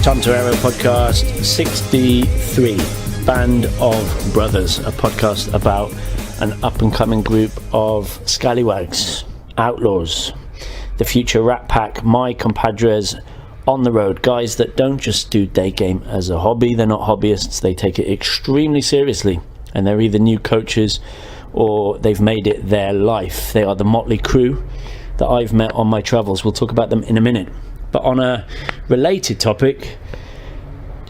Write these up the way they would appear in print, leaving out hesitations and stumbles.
Tom Torero podcast 63, Band of Brothers, a podcast about an up-and-coming group of scallywags, outlaws, the future Rat Pack, my compadres on the road, guys that don't just do day game as a hobby. They're not hobbyists, they take it extremely seriously, and they're either new coaches or they've made it their life. They are the motley crew that I've met on my travels. We'll talk about them in a minute. But on a related topic,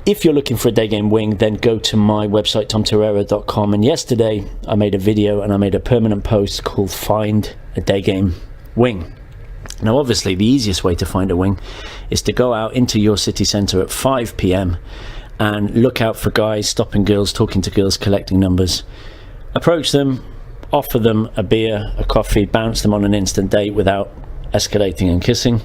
if you're looking for a day game wing, then go to my website, tomtorero.com. And yesterday I made a video and I made a permanent post called Find a Day Game Wing. Now obviously the easiest way to find a wing is to go out into your city centre at 5 p.m. and look out for guys stopping girls, talking to girls, collecting numbers. Approach them, offer them a beer, a coffee, bounce them on an instant date without escalating and kissing,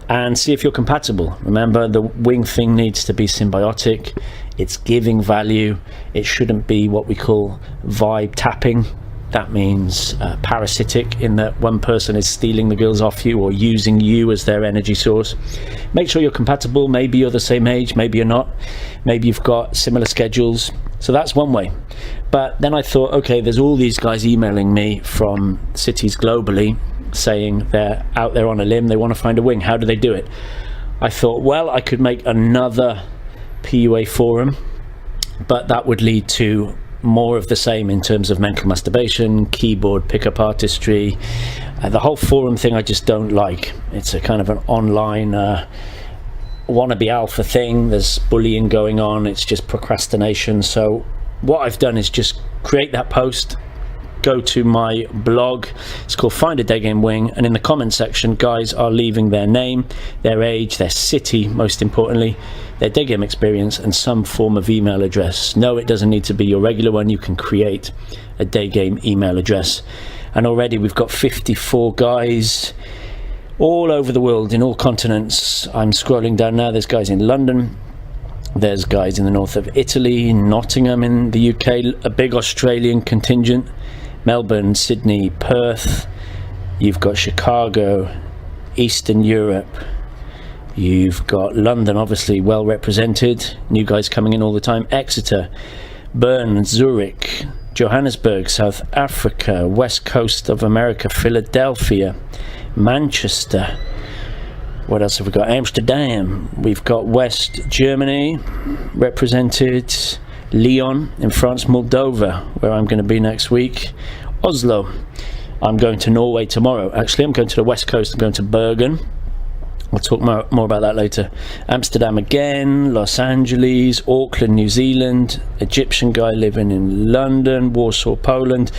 and see if you're compatible. Remember, the wing thing needs to be symbiotic. It's giving value. It shouldn't be what we call vibe tapping. That means parasitic, in that one person is stealing the girls off you or using you as their energy source. Make sure you're compatible. Maybe you're the same age, maybe you're not. Maybe you've got similar schedules. So that's one way. But then I thought, okay, there's all these guys emailing me from cities globally saying they're out there on a limb, they want to find a wing. How do they do it? I thought, well, I could make another PUA forum, but that would lead to more of the same in terms of mental masturbation, keyboard pickup artistry. The whole forum thing I just don't like. It's a kind of an online wannabe alpha thing. There's bullying going on. It's just procrastination. So what I've done is just create that post, go to my blog. It's called Find a Day Game Wing, and in the comment section, guys are leaving their name, their age, their city, most importantly, their day game experience, and some form of email address. No, it doesn't need to be your regular one. You can create a day game email address. And already we've got 54 guys all over the world, in all continents. I'm scrolling down now. There's guys in London, there's guys in the north of Italy, Nottingham in the UK, a big Australian contingent, Melbourne, Sydney, Perth. You've got Chicago, Eastern Europe. You've got London, obviously well represented. New guys coming in all the time. Exeter, Bern, Zurich, Johannesburg, South Africa, West Coast of America, Philadelphia, Manchester. What else have we got? Amsterdam. We've got West Germany represented. Lyon in France, Moldova, where I'm going to be next week. Oslo. I'm going to Norway tomorrow. Actually, I'm going to the West Coast. I'm going to Bergen. I'll talk more about that later. Amsterdam again, Los Angeles, Auckland, New Zealand, Egyptian guy living in London, Warsaw, Poland.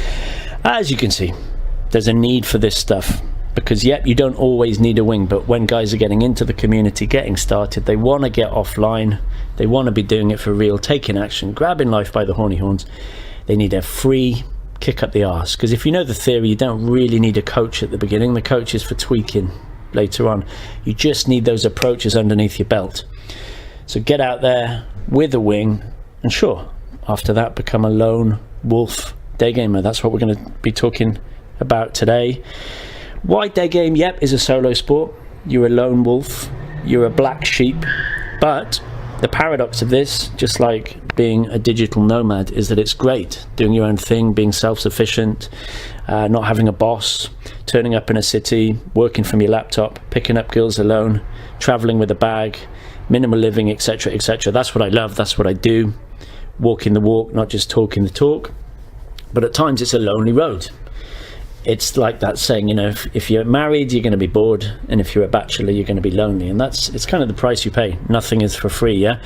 As you can see, there's a need for this stuff. Because, yep, you don't always need a wing, but when guys are getting into the community, getting started, they want to get offline, they want to be doing it for real, taking action, grabbing life by the horny horns. They need a free kick up the arse. Because if you know the theory, you don't really need a coach at the beginning. The coach is for tweaking later on. You just need those approaches underneath your belt. So get out there with a wing, and sure, after that, become a lone wolf day gamer. That's what we're going to be talking about today. Why day game? Yep, is a solo sport. You're a lone wolf, you're a black sheep. But the paradox of this, just like being a digital nomad, is that it's great doing your own thing, being self-sufficient, not having a boss, turning up in a city, working from your laptop, picking up girls alone, traveling with a bag, minimal living, etc., etc. That's what I love, that's what I do. Walking the walk, not just talking the talk. But at times it's a lonely road. It's like that saying, you know, if you're married, you're going to be bored, and if you're a bachelor, you're going to be lonely, and it's kind of the price you pay. Nothing is for free, yeah?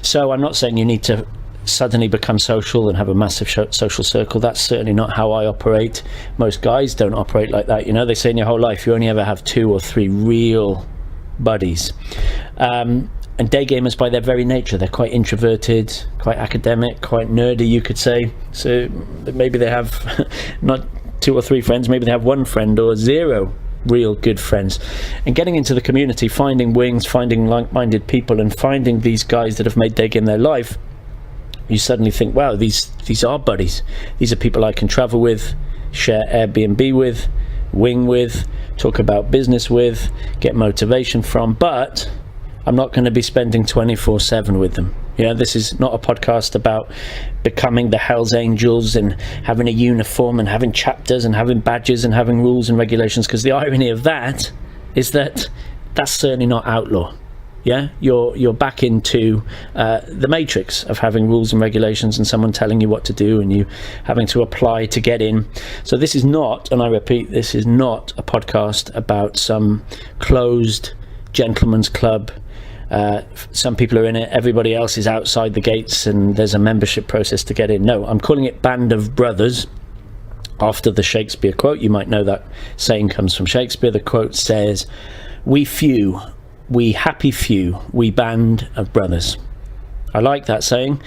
So I'm not saying you need to suddenly become social and have a massive social circle. That's certainly not how I operate. Most guys don't operate like that, you know? They say in your whole life, you only ever have 2 or 3 real buddies. And day gamers, by their very nature, they're quite introverted, quite academic, quite nerdy, you could say. So maybe they have not 2 or 3 friends, maybe they have 1 friend or 0 real good friends. And getting into the community, finding wings, finding like-minded people, and finding these guys that have made day game their life, you suddenly think, wow, these are buddies. These are people I can travel with, share Airbnb with, wing with, talk about business with, get motivation from. But I'm not going to be spending 24/7 with them. This is not a podcast about becoming the Hells Angels and having a uniform and having chapters and having badges and having rules and regulations, because the irony of that is that that's certainly not outlaw. You're back into the matrix of having rules and regulations and someone telling you what to do and you having to apply to get in. So this is not, and I repeat, this is not a podcast about some closed gentleman's club. Some people are in it, everybody else is outside the gates, and there's a membership process to get in. No, I'm calling it Band of Brothers after the Shakespeare quote. You might know that saying comes from Shakespeare. The quote says, "We few, we happy few, we band of brothers." I like that saying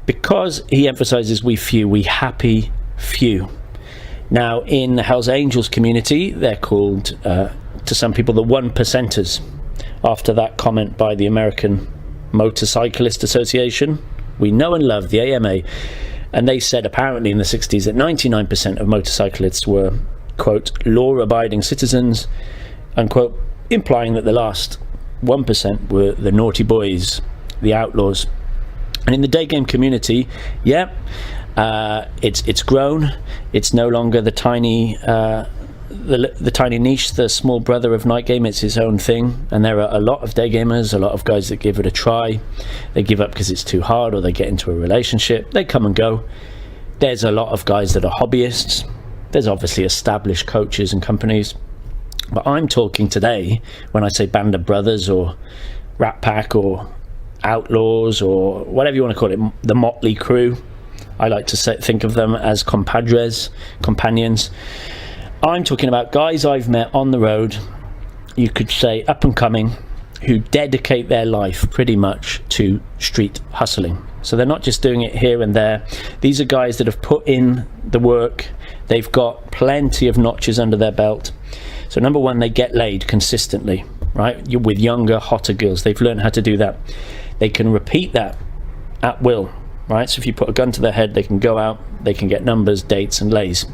because he emphasizes we few, we happy few. Now, in the Hells Angels community, they're called, to some people, the 1%ers. After that comment by the American Motorcyclist Association, we know and love the AMA, and they said apparently in the 60s that 99% of motorcyclists were, quote, law-abiding citizens, unquote, implying that the last 1% were the naughty boys, the outlaws. And in the day game community, it's grown. It's no longer the tiny the tiny niche, the small brother of night game. It's his own thing, and there are a lot of day gamers, a lot of guys that give it a try. They give up because it's too hard, or they get into a relationship. They come and go. There's a lot of guys that are hobbyists. There's obviously established coaches and companies, but I'm talking today, when I say Band of Brothers or Rat Pack or Outlaws or whatever you want to call it, the motley crew. I like to think of them as companions. I'm talking about guys I've met on the road, you could say up and coming, who dedicate their life pretty much to street hustling. So they're not just doing it here and there. These are guys that have put in the work. They've got plenty of notches under their belt. So number one, they get laid consistently, right? With younger, hotter girls. They've learned how to do that. They can repeat that at will, right? So if you put a gun to their head, they can go out, they can get numbers, dates and lays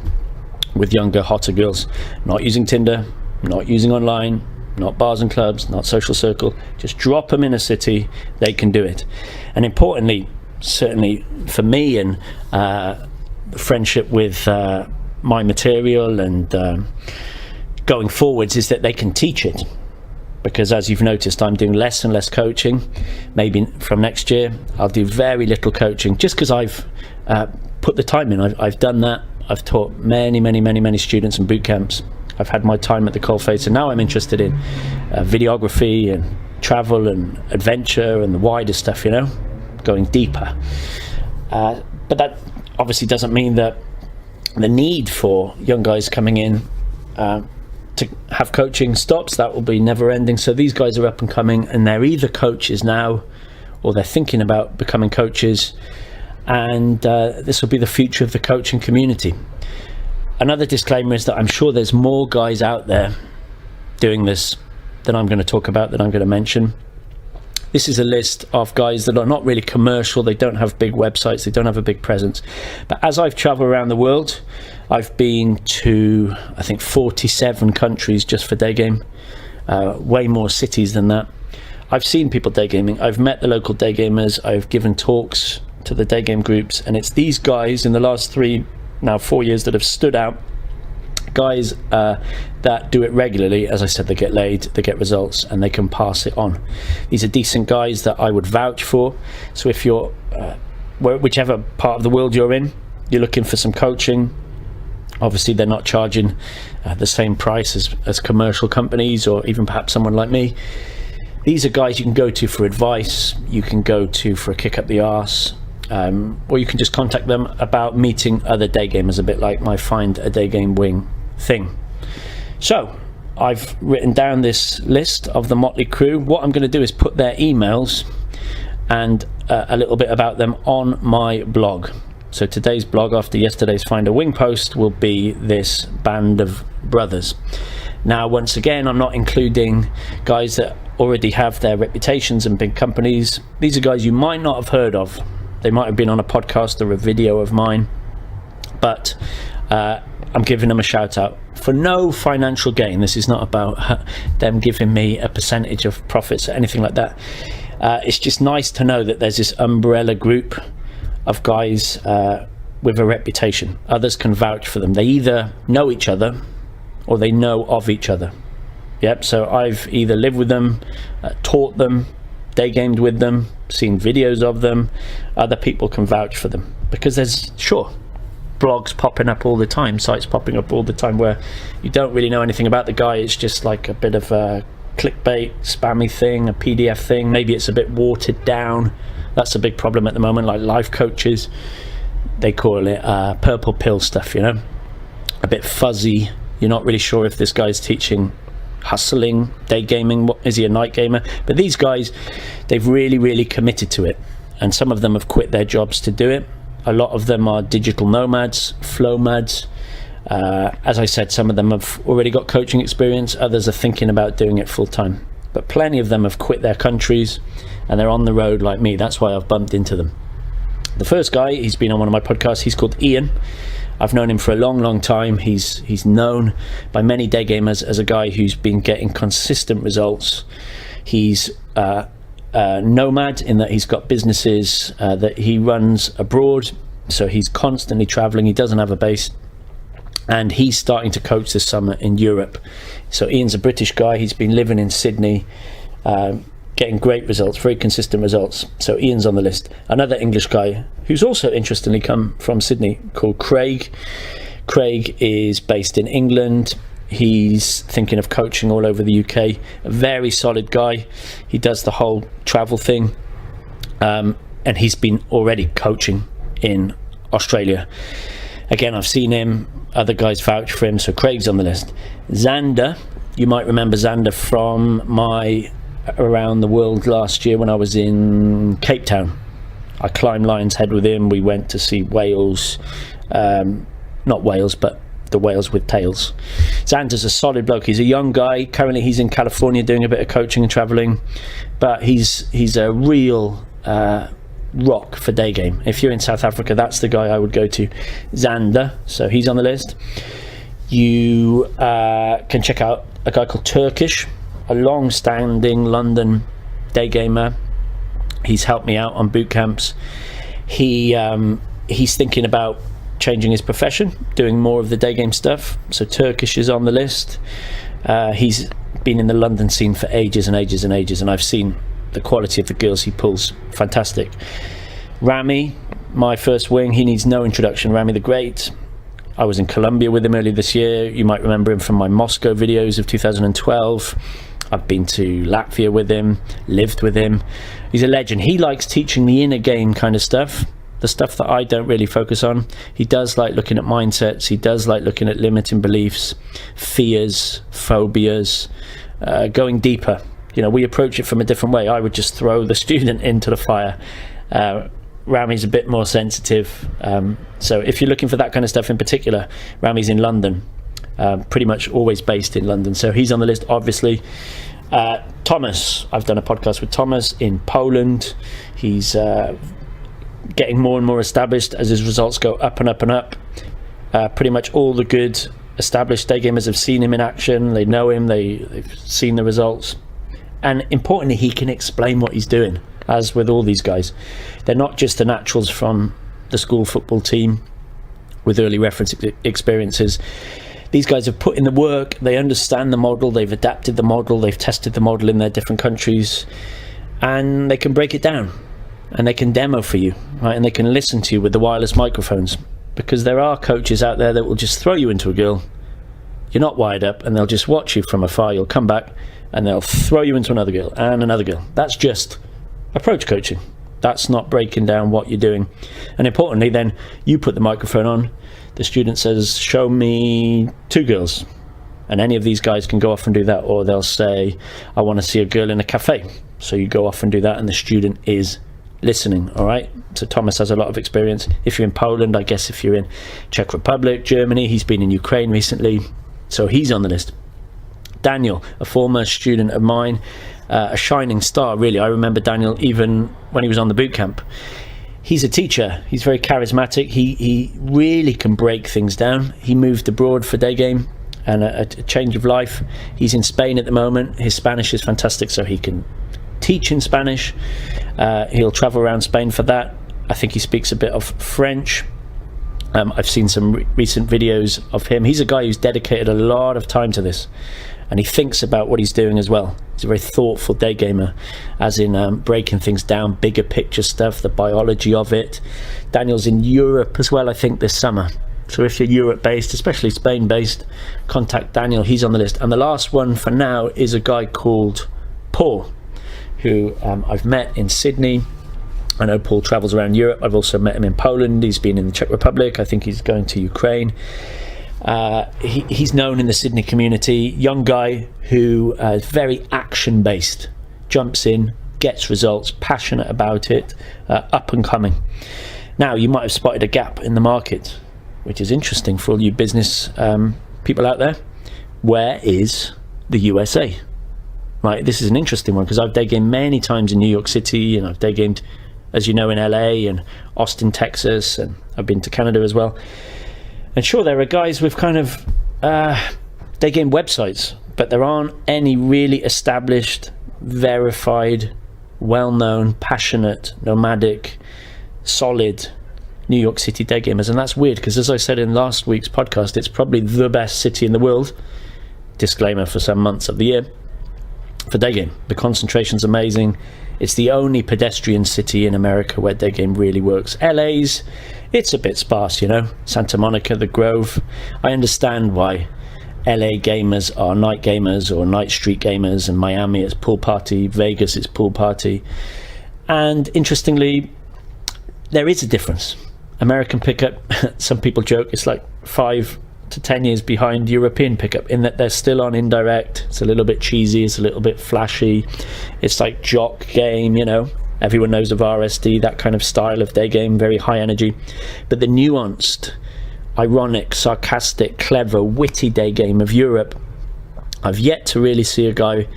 with younger, hotter girls. Not using Tinder, not using online, not bars and clubs, not social circle. Just drop them in a city, they can do it. And importantly, certainly for me and friendship with my material and going forwards, is that they can teach it. Because as you've noticed, I'm doing less and less coaching. Maybe from next year I'll do very little coaching, just because I've put the time in. I've done that. I've taught many students in boot camps. I've had my time at the coalface, and now I'm interested in videography and travel and adventure and the wider stuff, going deeper. But that obviously doesn't mean that the need for young guys coming in to have coaching stops. That will be never ending. So these guys are up and coming, and they're either coaches now or they're thinking about becoming coaches. And this will be the future of the coaching community. Another disclaimer is that I'm sure there's more guys out there doing this than I'm going to talk about, that I'm going to mention. This is a list of guys that are not really commercial. They don't have big websites, they don't have a big presence. But as I've traveled around the world, I've been to, I think, 47 countries just for day game, way more cities than that. I've seen people day gaming. I've met the local day gamers. I've given talks to the day game groups, and it's these guys in the last 4 years that have stood out. Guys that do it regularly. As I said, they get laid, they get results, and they can pass it on. These are decent guys that I would vouch for. So if you're whichever part of the world you're in, you're looking for some coaching, obviously they're not charging the same price as commercial companies, or even perhaps someone like me. These are guys you can go to for advice, you can go to for a kick up the arse, or you can just contact them about meeting other day gamers, a bit like my Find a Day Game Wing thing. So I've written down this list of the motley crew. What I'm going to do is put their emails and a little bit about them on my blog. So today's blog, after yesterday's Find a Wing post, will be this Band of Brothers. Now, once again, I'm not including guys that already have their reputations in big companies. These are guys you might not have heard of. They might have been on a podcast or a video of mine, but I'm I'm giving them a shout out for no financial gain. This is not about them giving me a percentage of profits or anything like that. It's just nice to know that there's this umbrella group of guys with a reputation. Others can vouch for them. They either know each other or they know of each other. Yep, so I've either lived with them, taught them, day gamed with them, seen videos of them. Other people can vouch for them because there's, sure, blogs popping up all the time, sites popping up all the time where you don't really know anything about the guy. It's just like a bit of a clickbait, spammy thing, a PDF thing. Maybe it's a bit watered down. That's a big problem at the moment. Like life coaches, they call it purple pill stuff, you know, a bit fuzzy. You're not really sure if this guy's teaching hustling, day gaming, what is he, a night gamer? But these guys, they've really committed to it, and some of them have quit their jobs to do it. A lot of them are digital nomads, flomads. As I said, some of them have already got coaching experience, others are thinking about doing it full time, but plenty of them have quit their countries and they're on the road like me. That's why I've bumped into them. The first guy, he's been on one of my podcasts, he's called Ian. I've known him for a long time. He's known by many day gamers as a guy who's been getting consistent results. He's a nomad in that he's got businesses that he runs abroad, so he's constantly traveling. He doesn't have a base, and he's starting to coach this summer in Europe. So Ian's a British guy. He's been living in Sydney, getting great results, very consistent results. So Ian's on the list. Another English guy who's also interestingly come from Sydney, called Craig. Craig is based in England. He's thinking of coaching all over the UK. A very solid guy. He does the whole travel thing, and he's been already coaching in Australia. Again, I've seen him, other guys vouch for him, so Craig's on the list. Xander, you might remember Xander from my around the world last year when I was in Cape Town. I climbed Lion's Head with him. We went to see whales, not whales, but the whales with tails. Xander's a solid bloke. He's a young guy. Currently he's in California doing a bit of coaching and traveling, but he's a real rock for day game. If you're in South Africa, that's the guy I would go to, Xander. So he's on the list. You can check out a guy called Turkish, a long-standing London day gamer. He's helped me out on boot camps. He's thinking about changing his profession, doing more of the day game stuff. So Turkish is on the list. He's been in the London scene for ages and I've seen the quality of the girls he pulls. Fantastic. Rami, my first wing, he needs no introduction. Rami the Great. I was in Colombia with him earlier this year. You might remember him from my Moscow videos of 2012. I've been to Latvia with him, lived with him. He's a legend. He likes teaching the inner game kind of stuff, the stuff that I don't really focus on. He does like looking at mindsets. He does like looking at limiting beliefs, fears, phobias, going deeper. You know, we approach it from a different way. I would just throw the student into the fire. Rami's a bit more sensitive. So if you're looking for that kind of stuff in particular, Rami's in London. Pretty much always based in London, so he's on the list, obviously. Thomas, I've done a podcast with Thomas in Poland. He's getting more and more established as his results go up and up. Pretty much all the good established day gamers have seen him in action. They know him, they've seen the results, and importantly, he can explain what he's doing. As with all these guys, they're not just the naturals from the school football team with early reference experiences. These guys have put in the work, they understand the model, they've adapted the model, they've tested the model in their different countries, and they can break it down, and they can demo for you, right? And they can listen to you with the wireless microphones, because there are coaches out there that will just throw you into a girl, you're not wired up, and they'll just watch you from afar. You'll come back and they'll throw you into another girl and another girl. That's just approach coaching. That's not breaking down what you're doing. And importantly, then you put the microphone on, the student says, show me 2 girls, and any of these guys can go off and do that. Or they'll say, I want to see a girl in a cafe, so you go off and do that, and the student is listening. All right, so Thomas has a lot of experience. If you're in Poland, I guess if you're in Czech Republic, Germany, he's been in Ukraine recently, so he's on the list. Daniel, a former student of mine, a shining star, really. I remember Daniel even when he was on the boot camp. he's a teacher. He's very charismatic. He really can break things down. He moved abroad for daygame and a change of life. He's in Spain at the moment. His Spanish is fantastic, so he can teach in Spanish. He'll travel around Spain for that. I think he speaks a bit of French. I've seen some recent videos of him. He's a guy who's dedicated a lot of time to this, and he thinks about what he's doing as well. He's a very thoughtful day gamer, as in breaking things down, bigger picture stuff, the biology of it. Daniel's in Europe as well, I think, this summer. So if you're Europe based, especially Spain based, contact Daniel. He's on the list. And the last one for now is a guy called Paul, who I've met in Sydney. I know Paul travels around Europe. I've also met him in Poland. He's been in the Czech Republic. I think he's going to Ukraine. He's known in the Sydney community. Young guy who is very action based, jumps in, gets results, passionate about it, up and coming. Now, you might have spotted a gap in the market, which is interesting for all you business people out there. Where is the USA? Right, this is an interesting one, because I've day gamed many times in New York City, and I've day gamed, as you know, in LA and Austin, Texas, and I've been to Canada as well. And sure, there are guys with kind of day game websites, but there aren't any really established, verified, well-known, passionate, nomadic, solid New York City day gamers. And that's weird, because as I said in last week's podcast, it's probably the best city in the world, disclaimer, for some months of the year, for day game. The concentration's amazing. It's the only pedestrian city in America where day game really works. LA's, it's a bit sparse, you know. Santa Monica, the Grove. I understand why LA gamers are night gamers or night street gamers, and Miami it's pool party, Vegas it's pool party. And interestingly, there is a difference. American pickup, some people joke, it's like 5 to 10 years behind European pickup, in that they're still on indirect. It's a little bit cheesy, it's a little bit flashy, it's like jock game, you know, everyone knows of RSD, that kind of style of day game, very high energy. But the nuanced, ironic, sarcastic, clever, witty day game of Europe, I've yet to really see a guy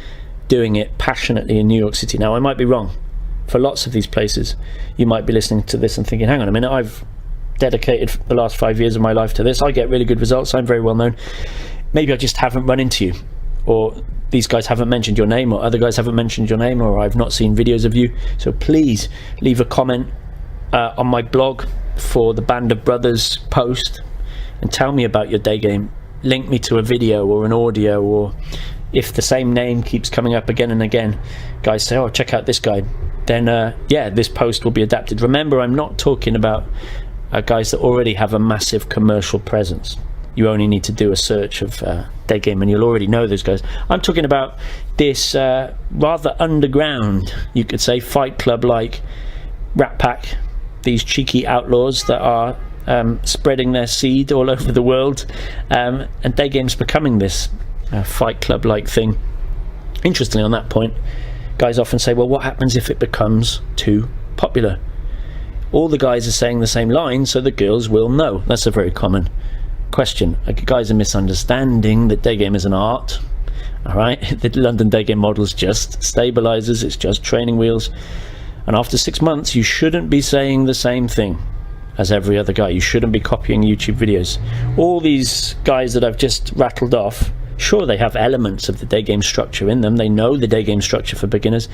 doing it passionately in New York City. Now, I might be wrong. For lots of these places, you might be listening to this and thinking, hang on a minute, I've dedicated the last 5 years of my life to this, I get really good results, I'm very well known. Maybe I just haven't run into you, or these guys haven't mentioned your name, or other guys haven't mentioned your name, or I've not seen videos of you. So please leave a comment on my blog for the Band of Brothers post and tell me about your day game. Link me to a video or an audio, or if the same name keeps coming up again and again, guys say, oh, check out this guy, then yeah, this post will be adapted. Remember, I'm not talking about guys that already have a massive commercial presence. You only need to do a search of day game and you'll already know those guys. I'm talking about this rather underground, you could say, fight club like Rat Pack, these cheeky outlaws that are spreading their seed all over the world, and day game's becoming this fight club like thing. Interestingly, on that point, guys often say, well, what happens if it becomes too popular? All the guys are saying the same line, so the girls will know. That's a very common question. Guys are misunderstanding that day game is an art. All right, the London day game model is just stabilizers, it's just training wheels, and after 6 months you shouldn't be saying the same thing as every other guy. You shouldn't be copying YouTube videos. All these guys that I've just rattled off, sure, they have elements of the day game structure in them, they know the day game structure for beginners,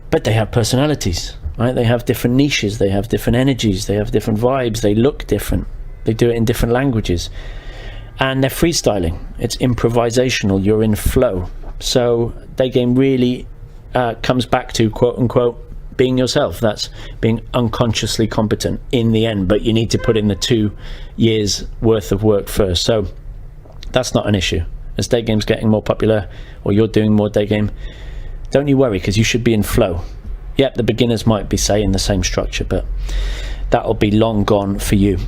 but they have personalities, right? They have different niches, they have different energies, they have different vibes, they look different, they do it in different languages, and they're freestyling. It's improvisational, you're in flow. So day game really comes back to, quote unquote, being yourself. That's being unconsciously competent in the end, but you need to put in the 2 years worth of work first. So that's not an issue. As day game's getting more popular, or you're doing more day game, don't you worry, because you should be in flow. Yep, the beginners might be saying the same structure, but that'll be long gone for you.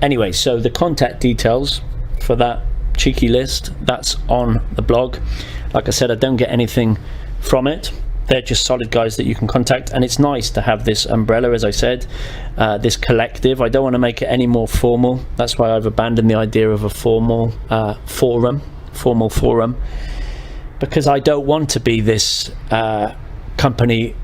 Anyway, so the contact details for that cheeky list, that's on the blog. Like I said, I don't get anything from it. They're just solid guys that you can contact, and it's nice to have this umbrella, as I said, this collective. I don't want to make it any more formal. That's why I've abandoned the idea of a formal forum, because I don't want to be this company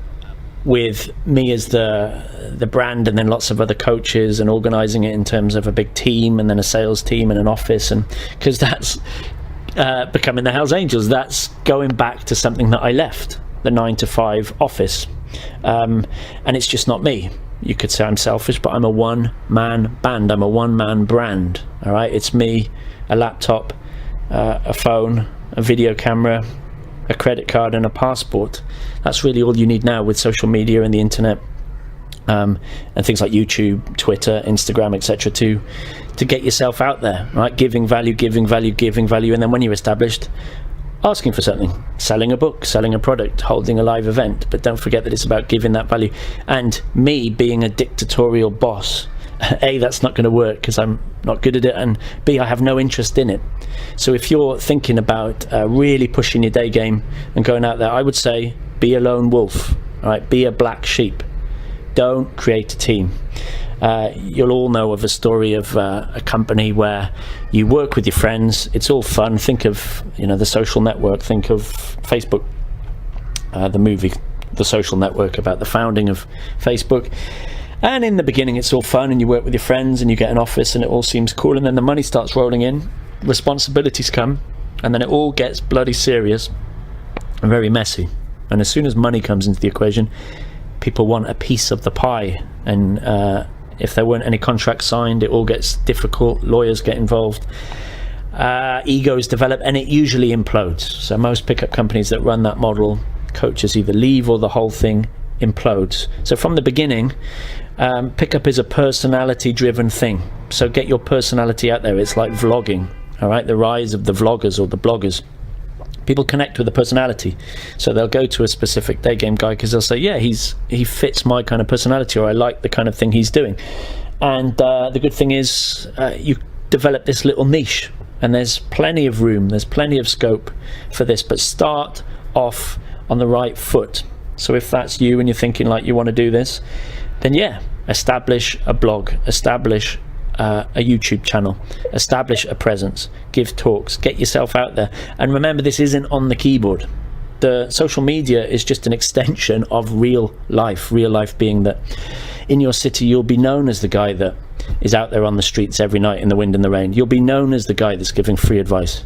with me as the brand, and then lots of other coaches, and organizing it in terms of a big team, and then a sales team and an office, and because that's becoming the Hells Angels, that's going back to something that I left, the 9-to-5 office, and it's just not me. You could say I'm selfish, but I'm a one-man band. I'm a one-man brand. All right, it's me, a laptop, a phone, a video camera, a credit card, and a passport. That's really all you need now with social media and the internet, and things like YouTube, Twitter, Instagram, etc. to get yourself out there, right? Giving value, and then when you're established, asking for something, selling a book, selling a product, holding a live event. But don't forget that it's about giving that value. And me being a dictatorial boss, A, that's not going to work because I'm not good at it, and B, I have no interest in it. So if you're thinking about really pushing your day game and going out there, I would say be a lone wolf, right? Be a black sheep. Don't create a team. You'll all know of a story of a company where you work with your friends. It's all fun. Think of The Social Network. Think of Facebook, the movie The Social Network, about the founding of Facebook. And in the beginning it's all fun, and you work with your friends, and you get an office, and it all seems cool, and then the money starts rolling in, responsibilities come, and then it all gets bloody serious and very messy. And as soon as money comes into the equation, people want a piece of the pie, and if there weren't any contracts signed, it all gets difficult. Lawyers get involved, egos develop, and it usually implodes. So most pickup companies that run that model, coaches either leave or the whole thing implodes. So from the beginning, pickup is a personality driven thing. So get your personality out there. It's like vlogging, all right? The rise of the vloggers or the bloggers. People connect with the personality, so they'll go to a specific day game guy because they'll say, yeah, he fits my kind of personality, or I like the kind of thing he's doing. And the good thing is you develop this little niche, and there's plenty of room, there's plenty of scope for this, but start off on the right foot. So if that's you and you're thinking like you want to do this, then yeah, establish a blog, establish a YouTube channel, establish a presence, give talks, get yourself out there. And remember, this isn't on the keyboard. The social media is just an extension of real life being that in your city you'll be known as the guy that is out there on the streets every night in the wind and the rain. You'll be known as the guy that's giving free advice.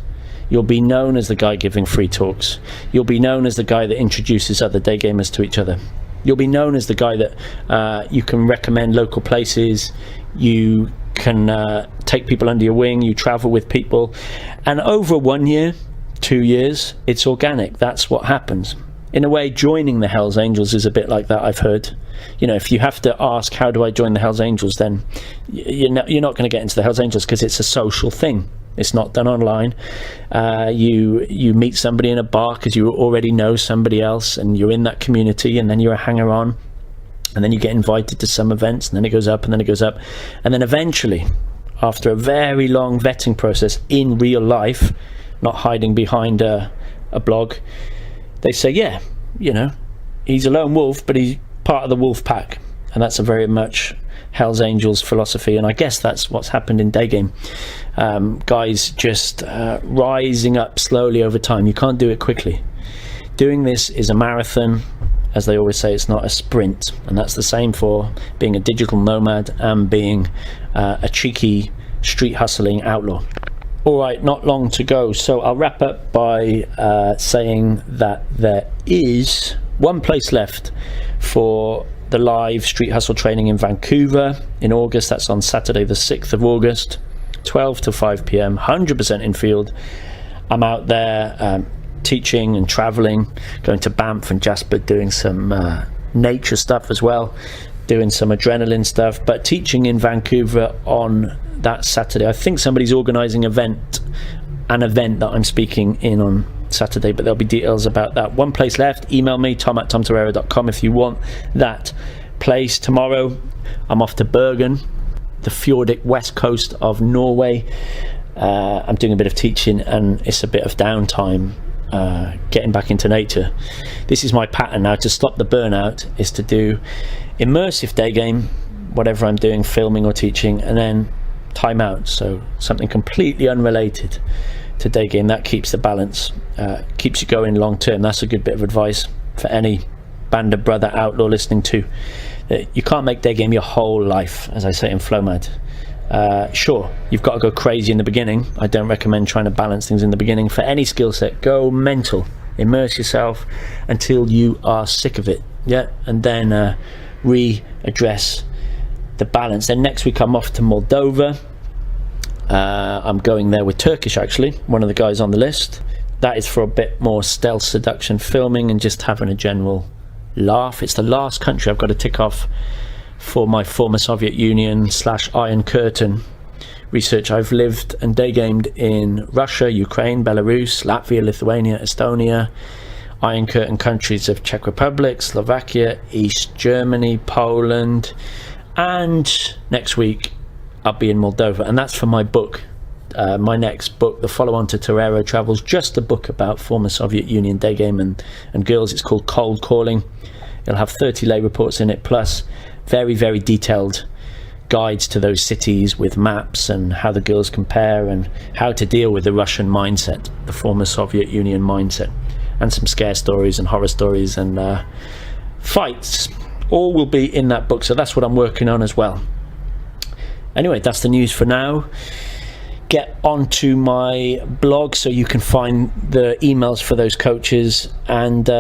You'll be known as the guy giving free talks. You'll be known as the guy that introduces other day gamers to each other. You'll be known as the guy that you can recommend local places, you can take people under your wing, you travel with people, and over 1 year, 2 years, it's organic. That's what happens. In a way, joining the Hells Angels is a bit like that, I've heard. If you have to ask, how do I join the Hells Angels, then you're not going to get into the Hells Angels, because it's a social thing. It's not done online. You meet somebody in a bar because you already know somebody else, and you're in that community, and then you're a hanger-on, and then you get invited to some events, and then it goes up, and then it goes up, and then eventually, after a very long vetting process in real life, not hiding behind a blog, they say, yeah, he's a lone wolf, but he's part of the wolf pack. And that's a very much Hells Angels philosophy, and I guess that's what's happened in day game. Guys just rising up slowly over time. You can't do it quickly. Doing this is a marathon. As they always say, it's not a sprint, and that's the same for being a digital nomad and being a cheeky street hustling outlaw. All right, not long to go, so I'll wrap up by saying that there is one place left for the live street hustle training in Vancouver in August. That's on Saturday the 6th of August, 12 to 5 p.m, 100% in field. I'm out there teaching and traveling, going to Banff and Jasper, doing some nature stuff as well, doing some adrenaline stuff, but teaching in Vancouver on that Saturday. I think somebody's organising an event that I'm speaking in on Saturday, but there'll be details about that. One place left. Email me, tom@tomtorero.com, if you want that place. Tomorrow I'm off to Bergen, the Fjordic west coast of Norway. I'm doing a bit of teaching, and it's a bit of downtime, getting back into nature. This is my pattern now to stop the burnout, is to do immersive day game, whatever I'm doing, filming or teaching, and then time out, so something completely unrelated to day game. That keeps the balance, keeps you going long term. That's a good bit of advice for any band of brother outlaw listening to, you can't make day game your whole life, as I say in Flowmad. Sure, you've got to go crazy in the beginning. I don't recommend trying to balance things in the beginning. For any skill set, go mental, immerse yourself until you are sick of it, and then readdress the balance. Then next week I'm off to Moldova. I'm going there with Turkish, actually, one of the guys on the list. That is for a bit more stealth seduction filming and just having a general laugh. It's the last country I've got to tick off for my former Soviet Union / Iron Curtain research. I've lived and day gamed in Russia, Ukraine, Belarus, Latvia, Lithuania, Estonia, Iron Curtain countries of Czech Republic, Slovakia, East Germany, Poland, and next week I'll be in Moldova, and that's for my book. My next book, the follow-on to Torero Travels, just a book about former Soviet Union day game and girls. It's called Cold Calling. It'll have 30 lay reports in it, plus very, very detailed guides to those cities with maps and how the girls compare and how to deal with the Russian mindset, the former Soviet Union mindset, and some scare stories and horror stories and fights. All will be in that book, so that's what I'm working on as well. Anyway, that's the news for now. Get onto my blog so you can find the emails for those coaches and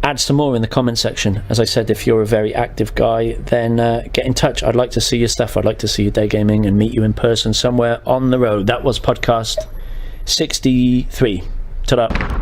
add some more in the comment section. As I said, if you're a very active guy, then get in touch. I'd like to see your stuff. I'd like to see you day gaming and meet you in person somewhere on the road. That was podcast 63. Ta-da.